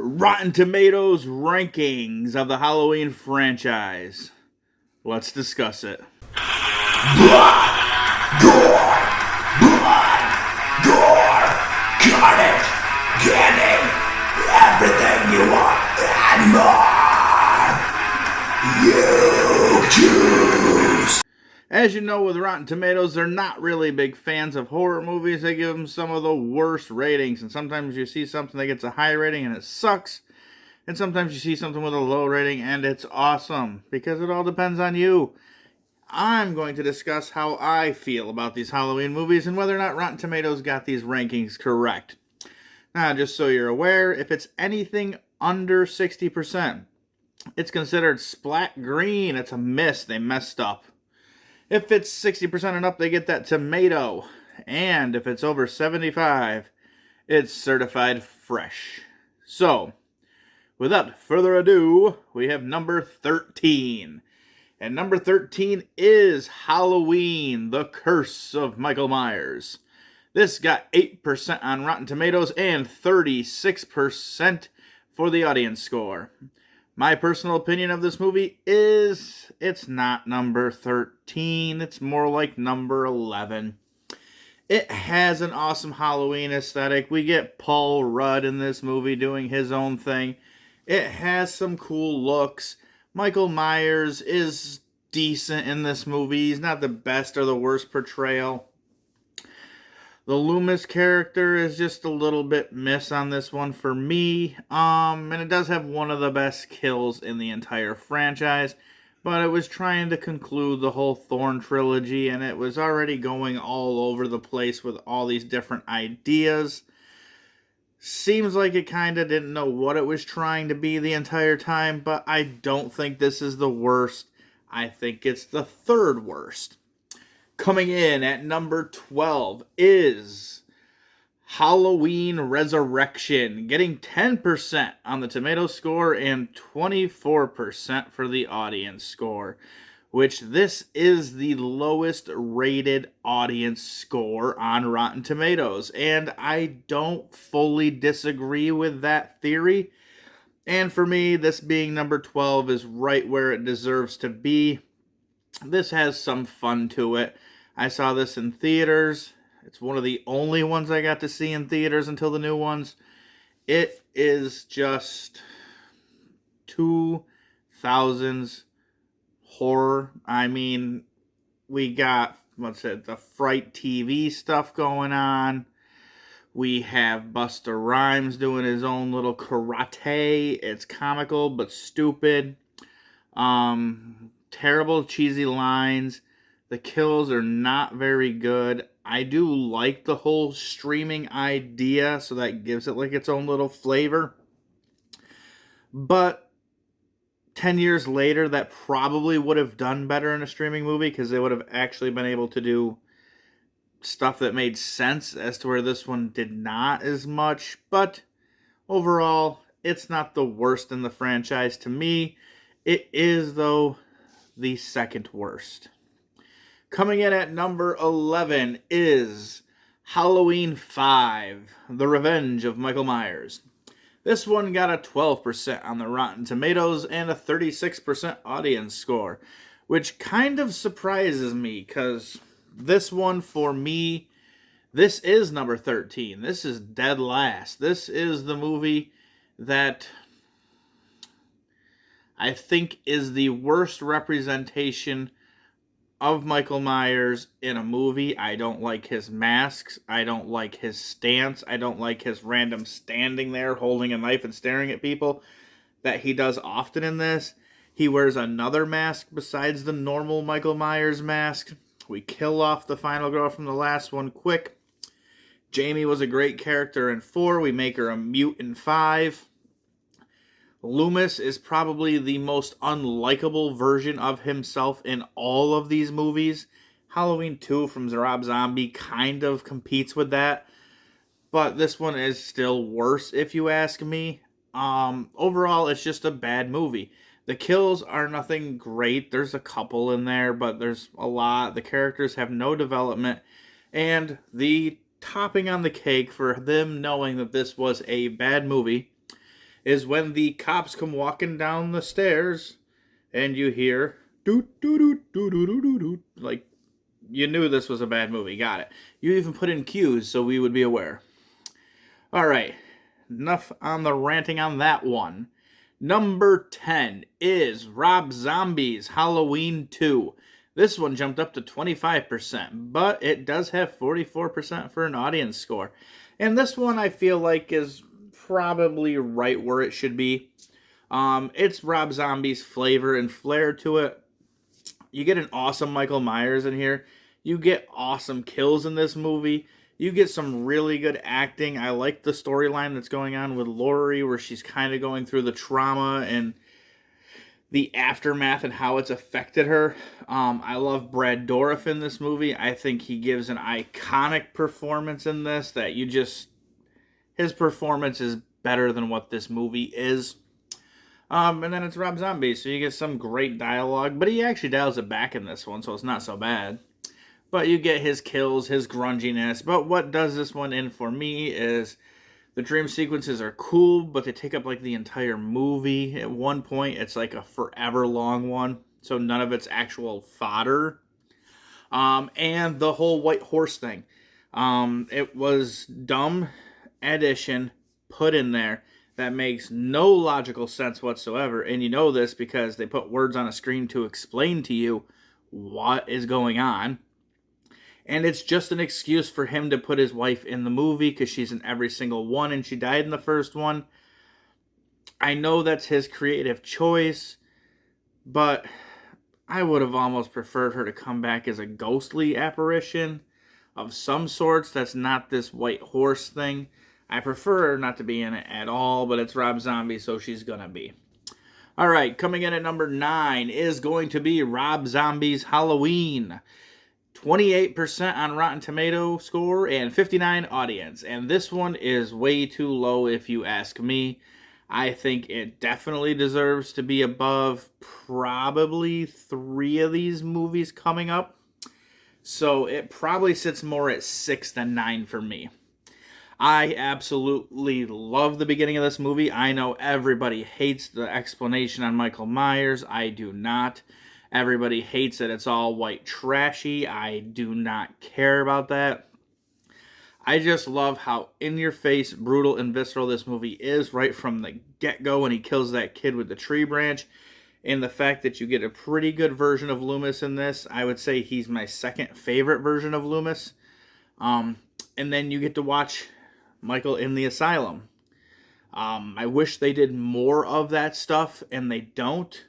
Rotten Tomatoes rankings of the Halloween franchise. Let's discuss it. Blood, gore, cut it, give me everything you want and more. You choose. As you know, with Rotten Tomatoes, they're not really big fans of horror movies. They give them some of the worst ratings, and sometimes you see something that gets a high rating and it sucks, and sometimes you see something with a low rating and it's awesome, because it all depends on you. I'm going to discuss how I feel about these Halloween movies and whether or not Rotten Tomatoes got these rankings correct. Now, just so you're aware, if it's anything under 60%, it's considered splat green. It's a miss. They messed up. If it's 60% and up, they get that tomato. And if it's over 75, it's certified fresh. So, without further ado, we have number 13. And number 13 is Halloween, The Curse of Michael Myers. This got 8% on Rotten Tomatoes and 36% for the audience score. My personal opinion of this movie is it's not number 13. It's more like number 11. It has an awesome Halloween aesthetic. We get Paul Rudd in this movie doing his own thing. It has some cool looks. Michael Myers is decent in this movie. He's not the best or the worst portrayal. The Loomis character is just a little bit miss on this one for me. And it does have one of the best kills in the entire franchise. But it was trying to conclude the whole Thorn trilogy, and it was already going all over the place with all these different ideas. Seems like it kind of didn't know what it was trying to be the entire time, but I don't think this is the worst. I think it's the third worst. Coming in at number 12 is Halloween Resurrection, getting 10% on the tomato score and 24% for the audience score, which this is the lowest rated audience score on Rotten Tomatoes, and I don't fully disagree with that theory. And for me, this being number 12 is right where it deserves to be. This has some fun to it. I saw this in theaters. It's one of the only ones I got to see in theaters until the new ones. It is just 2000s horror. I mean, we got, the Fright TV stuff going on. We have Busta Rhymes doing his own little karate. It's comical but stupid. Terrible, cheesy lines. The kills are not very good. I do like the whole streaming idea, so that gives it like its own little flavor. But 10 years later, that probably would have done better in a streaming movie, because they would have actually been able to do stuff that made sense, as to where this one did not as much. But overall, it's not the worst in the franchise to me. It is, though, the second worst. Coming in at number 11 is Halloween 5, The Revenge of Michael Myers. This one got a 12% on the Rotten Tomatoes and a 36% audience score, which kind of surprises me, because this one, for me, this is number 13. This is dead last. This is the movie that I think is the worst representation of Michael Myers in a movie. I don't like his masks. I don't like his stance. I don't like his random standing there holding a knife and staring at people that he does often in this. He wears another mask besides the normal Michael Myers mask. We kill off the final girl from the last one quick. Jamie was a great character in 4. We make her a mute in 5. Loomis is probably the most unlikable version of himself in all of these movies. Halloween 2 from Rob Zombie kind of competes with that, but this one is still worse if you ask me. Overall, it's just a bad movie. The kills are nothing great. There's a couple in there, but there's a lot. The characters have no development, and the topping on the cake for them knowing that this was a bad movie is when the cops come walking down the stairs and you hear doot doot doot doot doot doot doot. Like, you knew this was a bad movie. Got it. You even put in cues so we would be aware. All right. Enough on the ranting on that one. Number 10 is Rob Zombie's Halloween 2. This one jumped up to 25%, but it does have 44% for an audience score. And this one I feel like is probably right where it should be. It's Rob Zombie's flavor and flair to it. You get an awesome Michael Myers in here. You get awesome kills in this movie. You get some really good acting. I like the storyline that's going on with Laurie, where she's kind of going through the trauma and the aftermath and how it's affected her. I love Brad Dourif in this movie. I think he gives an iconic performance in this that his performance is better than what this movie is. And then it's Rob Zombie, so you get some great dialogue, but he actually dials it back in this one, so it's not so bad. But you get his kills, his grunginess. But what does this one in for me is the dream sequences are cool, but they take up like the entire movie. At one point, it's like a forever long one, so none of it's actual fodder. And the whole white horse thing. It was dumb addition put in there that makes no logical sense whatsoever. And you know this because they put words on a screen to explain to you what is going on. And it's just an excuse for him to put his wife in the movie because she's in every single one and she died in the first one. I know that's his creative choice, but I would have almost preferred her to come back as a ghostly apparition of some sorts that's not this white horse thing. I prefer her not to be in it at all, but it's Rob Zombie, so she's going to be. All right, coming in at number 9 is going to be Rob Zombie's Halloween. 28% on Rotten Tomato score and 59 audience. And this one is way too low if you ask me. I think it definitely deserves to be above probably 3 of these movies coming up. So it probably sits more at 6 than 9 for me. I absolutely love the beginning of this movie. I know everybody hates the explanation on Michael Myers. I do not. Everybody hates it. It's all white trashy. I do not care about that. I just love how in-your-face, brutal, and visceral this movie is right from the get-go when he kills that kid with the tree branch. And the fact that you get a pretty good version of Loomis in this. I would say he's my second favorite version of Loomis. And then you get to watch Michael in the asylum. I wish they did more of that stuff, and they don't.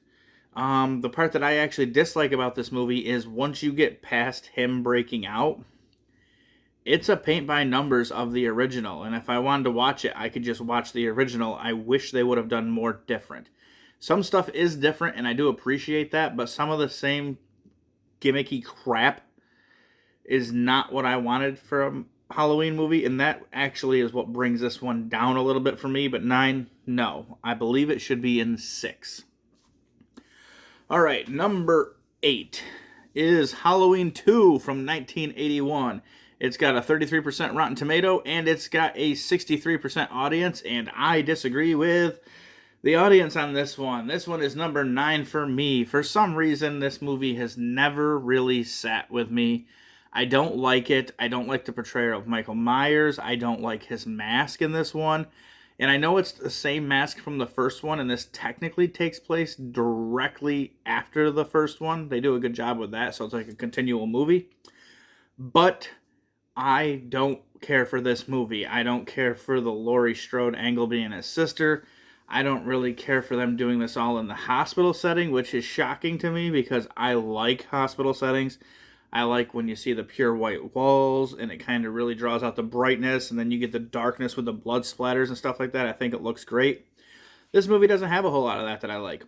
The part that I actually dislike about this movie is once you get past him breaking out, it's a paint by numbers of the original. And if I wanted to watch it, I could just watch the original. I wish they would have done more different. Some stuff is different, and I do appreciate that, but some of the same gimmicky crap is not what I wanted from a Halloween movie, and that actually is what brings this one down a little bit for me. But 9, no. I believe it should be in 6. All right, number 8 is Halloween 2 from 1981. It's got a 33% Rotten Tomato, and it's got a 63% audience, and I disagree with the audience on this one. This one is number 9 for me. For some reason, this movie has never really sat with me. I don't like it. I don't like the portrayal of Michael Myers. I don't like his mask in this one. And I know it's the same mask from the first one, and this technically takes place directly after the first one. They do a good job with that, so it's like a continual movie. But I don't care for this movie. I don't care for the Laurie Strode angle being his sister. I don't really care for them doing this all in the hospital setting, which is shocking to me because I like hospital settings. I like when you see the pure white walls and it kind of really draws out the brightness, and then you get the darkness with the blood splatters and stuff like that. I think it looks great. This movie doesn't have a whole lot of that I like.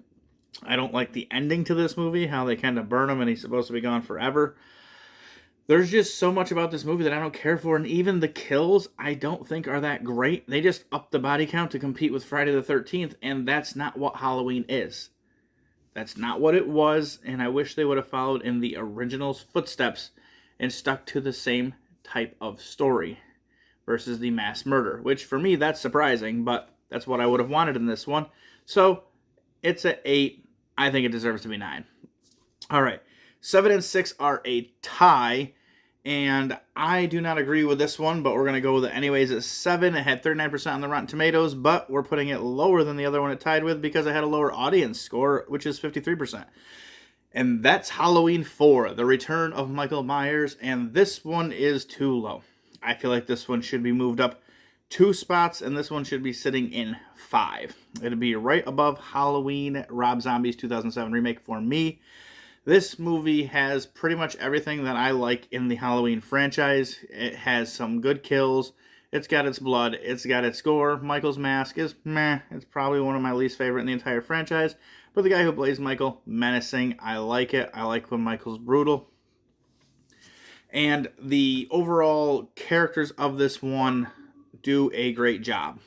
I don't like the ending to this movie, how they kind of burn him and he's supposed to be gone forever. There's just so much about this movie that I don't care for, and even the kills I don't think are that great. They just up the body count to compete with Friday the 13th, and that's not what Halloween is. That's not what it was, and I wish they would have followed in the original's footsteps and stuck to the same type of story versus the mass murder, which for me, that's surprising, but That's what I would have wanted in this one. So it's an 8. I think it deserves to be 9. All right. 7 and 6 are a tie. And I do not agree with this one, but we're going to go with it anyways. It's 7. It had 39% on the Rotten Tomatoes, but we're putting it lower than the other one it tied with because it had a lower audience score, which is 53%. And that's Halloween 4, The Return of Michael Myers, and this one is too low. I feel like this one should be moved up 2 spots, and this one should be sitting in 5. It'd be right above Halloween Rob Zombie's 2007 remake for me. This movie has pretty much everything that I like in the Halloween franchise. It has some good kills. It's got its blood. It's got its gore. Michael's mask is meh. It's probably one of my least favorite in the entire franchise. But the guy who plays Michael, menacing. I like it. I like when Michael's brutal. And the overall characters of this one do a great job.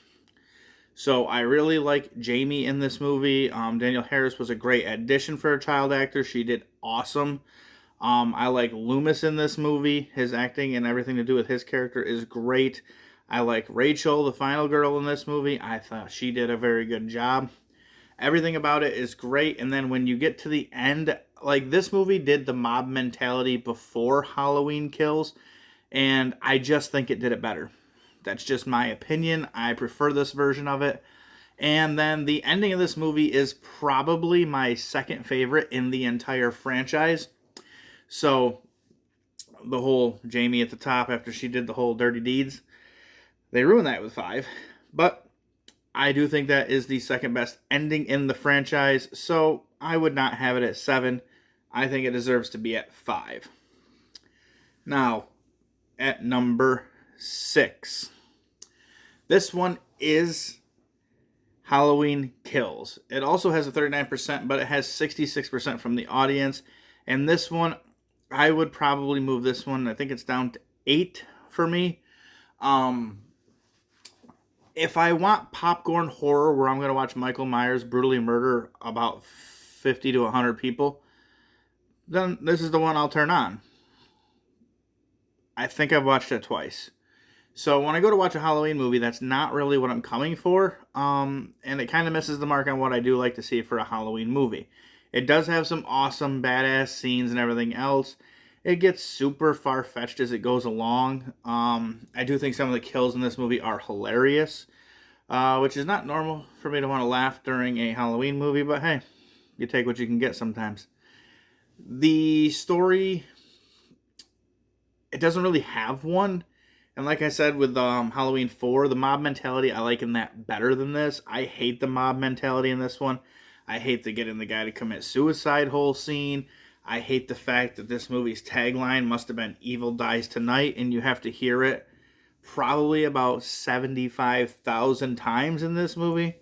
So I really like Jamie in this movie. Danielle Harris was a great addition for a child actor. She did awesome. I like Loomis in this movie. His acting and everything to do with his character is great. I like Rachel, the final girl in this movie. I thought she did a very good job. Everything about it is great. And then when you get to the end, like this movie did the mob mentality before Halloween Kills. And I just think it did it better. That's just my opinion. I prefer this version of it. And then the ending of this movie is probably my second favorite in the entire franchise. So the whole Jamie at the top after she did the whole dirty deeds, they ruined that with 5. But I do think that is the second best ending in the franchise. So I would not have it at 7. I think it deserves to be at 5. Now, at number 6. This one is Halloween Kills. It also has a 39%, but it has 66% from the audience. And this one, I would probably move this one. I think it's down to 8 for me. If I want popcorn horror where I'm going to watch Michael Myers brutally murder about 50 to 100 people, then this is the one I'll turn on. I think I've watched it twice. So when I go to watch a Halloween movie, that's not really what I'm coming for. And it kind of misses the mark on what I do like to see for a Halloween movie. It does have some awesome badass scenes and everything else. It gets super far-fetched as it goes along. I do think some of the kills in this movie are hilarious. Which is not normal for me to want to laugh during a Halloween movie. But hey, you take what you can get sometimes. The story, it doesn't really have one. And like I said with Halloween 4, the mob mentality, I like in that better than this. I hate the mob mentality in this one. I hate the getting the guy to commit suicide whole scene. I hate the fact that this movie's tagline must have been Evil Dies Tonight, and you have to hear it probably about 75,000 times in this movie.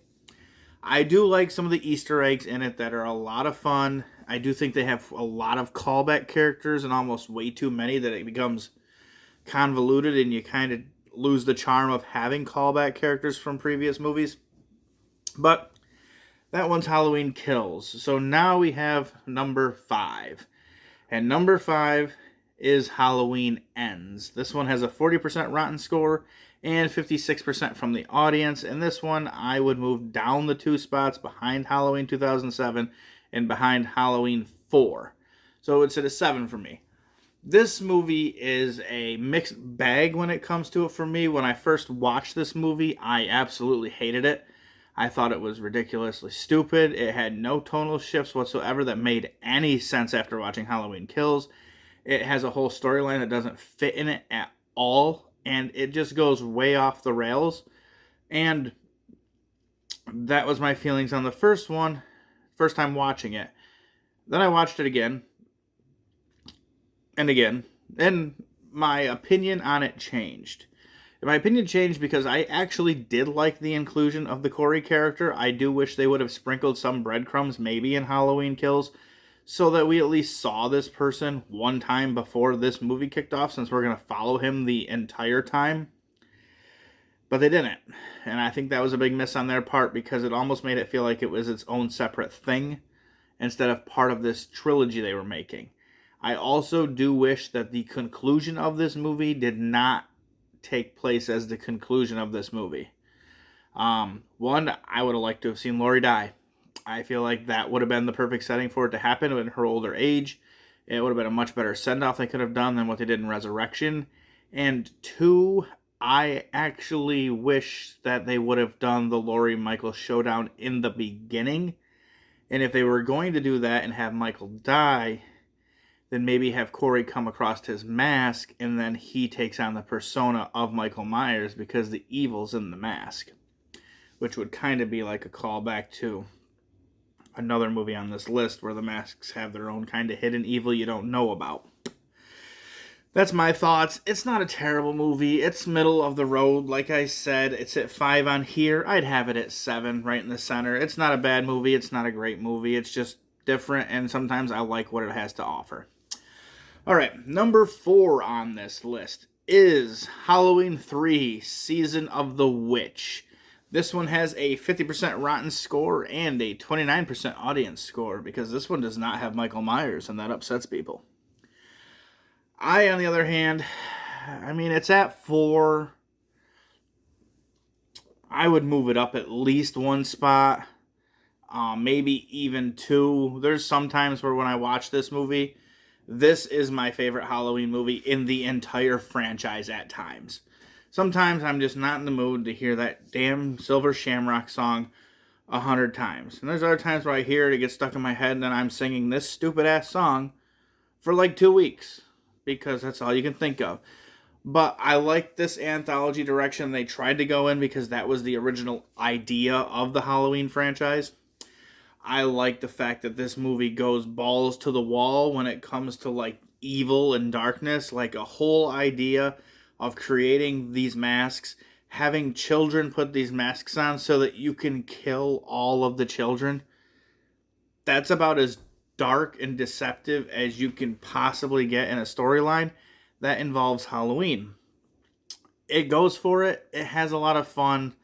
I do like some of the Easter eggs in it that are a lot of fun. I do think they have a lot of callback characters and almost way too many that it becomes convoluted and you kind of lose the charm of having callback characters from previous movies. But that one's Halloween Kills. So now we have number 5. And number 5 is Halloween Ends. This one has a 40% Rotten score and 56% from the audience. And this one I would move down the 2 spots behind Halloween 2007 and behind Halloween 4. So it's at a 7 for me. This movie is a mixed bag when it comes to it for me. When I first watched this movie, I absolutely hated it. I thought it was ridiculously stupid. It had no tonal shifts whatsoever that made any sense after watching Halloween Kills. It has a whole storyline that doesn't fit in it at all, and it just goes way off the rails. And that was my feelings on the first one, first time watching it. Then I watched it again, and again, and my opinion on it changed. My opinion changed because I actually did like the inclusion of the Corey character. I do wish they would have sprinkled some breadcrumbs maybe in Halloween Kills so that we at least saw this person one time before this movie kicked off, since we're going to follow him the entire time. But they didn't. And I think that was a big miss on their part because it almost made it feel like it was its own separate thing instead of part of this trilogy they were making. I also do wish that the conclusion of this movie did not take place as the conclusion of this movie. One, I would have liked to have seen Laurie die. I feel like that would have been the perfect setting for it to happen in her older age. It would have been a much better send-off they could have done than what they did in Resurrection. And two, I actually wish that they would have done the Laurie Michael showdown in the beginning. And if they were going to do that and have Michael die, then maybe have Corey come across his mask and then he takes on the persona of Michael Myers because the evil's in the mask. Which would kind of be like a callback to another movie on this list where the masks have their own kind of hidden evil you don't know about. That's my thoughts. It's not a terrible movie. It's middle of the road. Like I said, it's at 5 on here. I'd have it at 7 right in the center. It's not a bad movie. It's not a great movie. It's just different, and sometimes I like what it has to offer. All right, number 4 on this list is Halloween 3, Season of the Witch. This one has a 50% Rotten score and a 29% audience score because this one does not have Michael Myers, and that upsets people. I, on the other hand, I mean, it's at 4. I would move it up at least 1 spot, maybe even 2. There's some times where when I watch this movie, this is my favorite Halloween movie in the entire franchise at times. Sometimes I'm just not in the mood to hear that damn Silver Shamrock song 100 times. And there's other times where I hear it, it gets stuck in my head, and then I'm singing this stupid-ass song for like 2 weeks. Because that's all you can think of. But I like this anthology direction they tried to go in because that was the original idea of the Halloween franchise. I like the fact that this movie goes balls to the wall when it comes to like evil and darkness. Like a whole idea of creating these masks, having children put these masks on so that you can kill all of the children. That's about as dark and deceptive as you can possibly get in a storyline that involves Halloween. It goes for it. It has a lot of fun.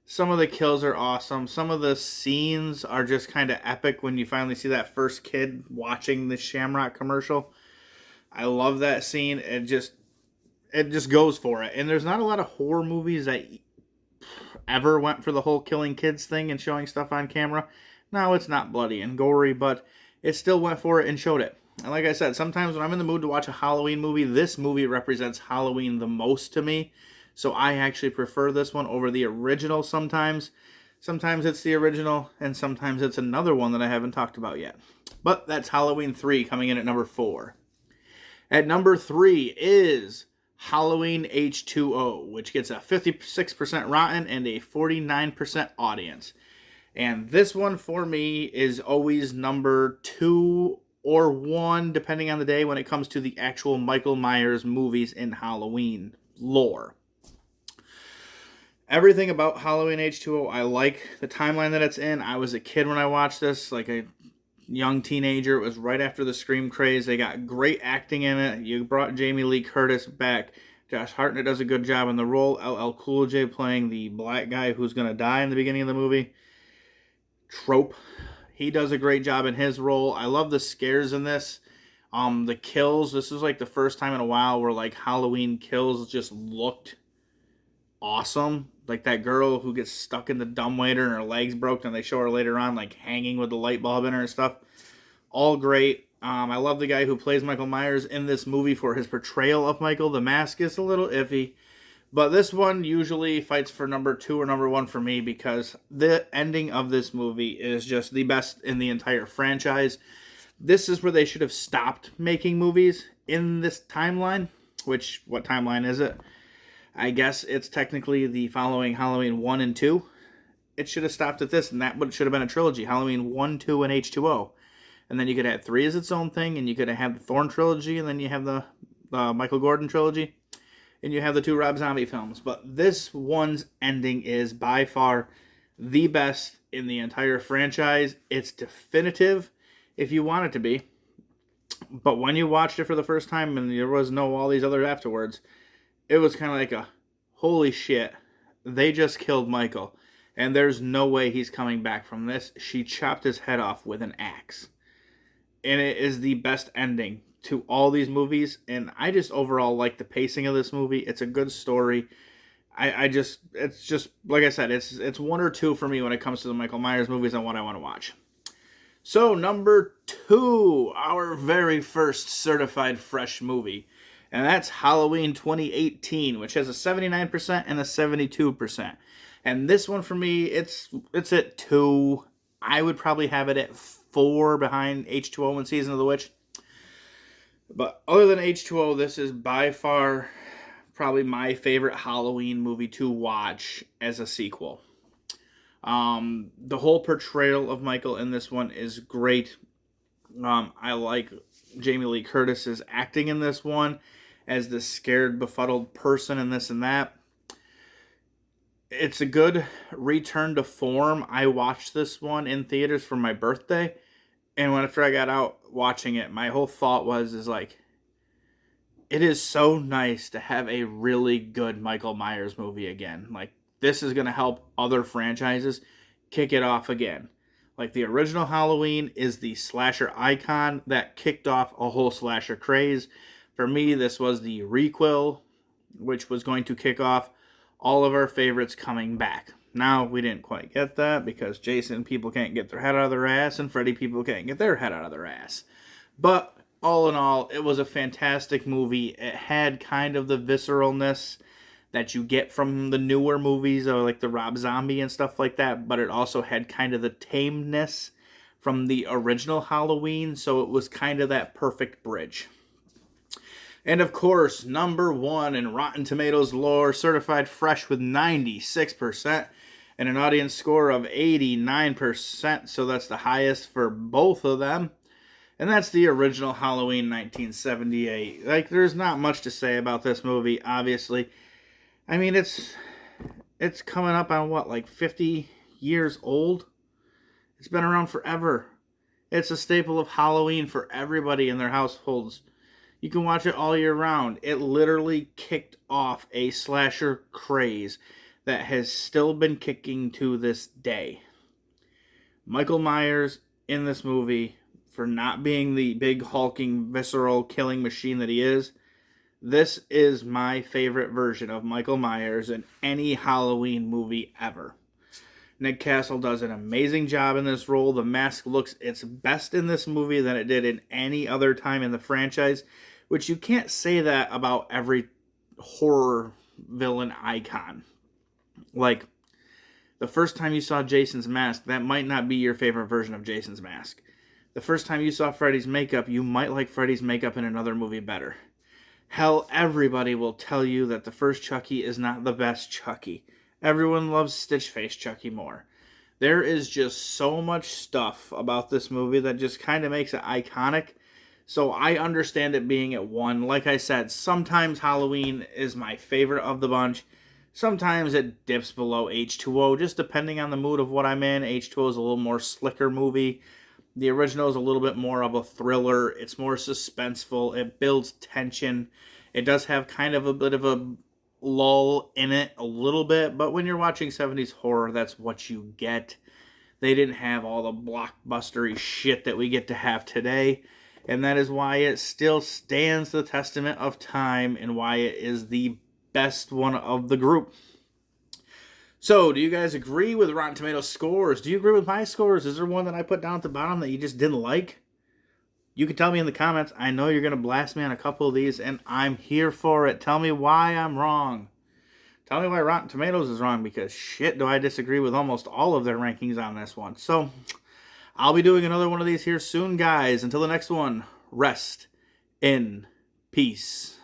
Some of the kills are awesome. Some of the scenes are just kind of epic when you finally see that first kid watching the Shamrock commercial. I love that scene. It just goes for it. And there's not a lot of horror movies that ever went for the whole killing kids thing and showing stuff on camera. No, it's not bloody and gory, but it still went for it and showed it. And like I said, sometimes when I'm in the mood to watch a Halloween movie, this movie represents Halloween the most to me. So I actually prefer this one over the original sometimes. Sometimes it's the original, and sometimes it's another one that I haven't talked about yet. But that's Halloween 3 coming in at number 4. At number 3 is Halloween H2O, which gets a 56% Rotten and a 49% audience. And this one for me is always number 2 or 1, depending on the day, when it comes to the actual Michael Myers movies in Halloween lore. Everything about Halloween H2O, I like the timeline that it's in. I was a kid when I watched this, like a young teenager. It was right after the Scream craze. They got great acting in it. You brought Jamie Lee Curtis back. Josh Hartnett does a good job in the role. LL Cool J playing the black guy who's going to die in the beginning of the movie. Trope. He does a great job in his role. I love the scares in this. The kills. This is like the first time in a while where like Halloween kills just looked awesome. Like that girl who gets stuck in the dumbwaiter and her legs broke, and they show her later on like hanging with the light bulb in her and stuff. All great. I love the guy who plays Michael Myers in this movie for his portrayal of Michael. The mask is a little iffy. But this one usually fights for number 2 or number 1 for me because the ending of this movie is just the best in the entire franchise. This is where they should have stopped making movies in this timeline. Which, what timeline is it? I guess it's technically the following Halloween 1 and 2. It should have stopped at this, and that should have been a trilogy. Halloween 1, 2, and H2O. And then you could have 3 as its own thing, and you could have had the Thorn trilogy, and then you have the Michael Gordon trilogy. And you have the 2 Rob Zombie films. But this one's ending is by far the best in the entire franchise. It's definitive if you want it to be. But when you watched it for the first time and there was no all these others afterwards, it was kind of like a, holy shit, they just killed Michael. And there's no way he's coming back from this. She chopped his head off with an axe. And it is the best ending to all these movies, and I just overall like the pacing of this movie. It's a good story. it's just like I said, it's one or two for me when it comes to the Michael Myers movies and what I want to watch. So number 2, our very first certified fresh movie, and that's Halloween 2018, which has a 79% and a 72%. And this one for me, it's at 2. I would probably have it at 4 behind H2O and Season of the Witch. But other than H2O, this is by far probably my favorite Halloween movie to watch as a sequel. The whole portrayal of Michael in this one is great. I like Jamie Lee Curtis's acting in this one as the scared, befuddled person and this and that. It's a good return to form. I watched this one in theaters for my birthday, and after I got out watching it, my whole thought is like, it is so nice to have a really good Michael Myers movie again. Like, this is going to help other franchises kick it off again. Like, the original Halloween is the slasher icon that kicked off a whole slasher craze. For me, this was the requel, which was going to kick off all of our favorites coming back. Now, we didn't quite get that because Jason people can't get their head out of their ass and Freddy people can't get their head out of their ass. But all in all, it was a fantastic movie. It had kind of the visceralness that you get from the newer movies, or like the Rob Zombie and stuff like that, but it also had kind of the tameness from the original Halloween, so it was kind of that perfect bridge. And of course, number 1 in Rotten Tomatoes lore, certified fresh with 96% and an audience score of 89%, so that's the highest for both of them. And that's the original Halloween 1978. Like, there's not much to say about this movie, obviously. I mean, it's coming up on what, like 50 years old? It's been around forever. It's a staple of Halloween for everybody in their households. You can watch it all year round. It literally kicked off a slasher craze that has still been kicking to this day. Michael Myers in this movie, for not being the big hulking, visceral killing machine that he is, this is my favorite version of Michael Myers in any Halloween movie ever. Nick Castle does an amazing job in this role. The mask looks its best in this movie than it did in any other time in the franchise, which you can't say that about every horror villain icon. Like, the first time you saw Jason's mask, that might not be your favorite version of Jason's mask. The first time you saw Freddy's makeup, you might like Freddy's makeup in another movie better. Hell, everybody will tell you that the first Chucky is not the best Chucky. Everyone loves Stitchface Chucky more. There is just so much stuff about this movie that just kind of makes it iconic. So I understand it being at 1. Like I said, sometimes Halloween is my favorite of the bunch. Sometimes it dips below H2O, just depending on the mood of what I'm in. H2O is a little more slicker movie. The original is a little bit more of a thriller. It's more suspenseful. It builds tension. It does have kind of a bit of a lull in it a little bit, but when you're watching 70s horror, that's what you get. They didn't have all the blockbustery shit that we get to have today, and that is why it still stands the testament of time and why it is the best one of the group. So, do you guys agree with Rotten Tomatoes scores? Do you agree with my scores? Is there one that I put down at the bottom that you just didn't like? You can tell me in the comments. I know you're going to blast me on a couple of these, and I'm here for it. Tell me why I'm wrong. Tell me why Rotten Tomatoes is wrong, because shit do I disagree with almost all of their rankings on this one. So, I'll be doing another one of these here soon, guys. Until the next one, rest in peace.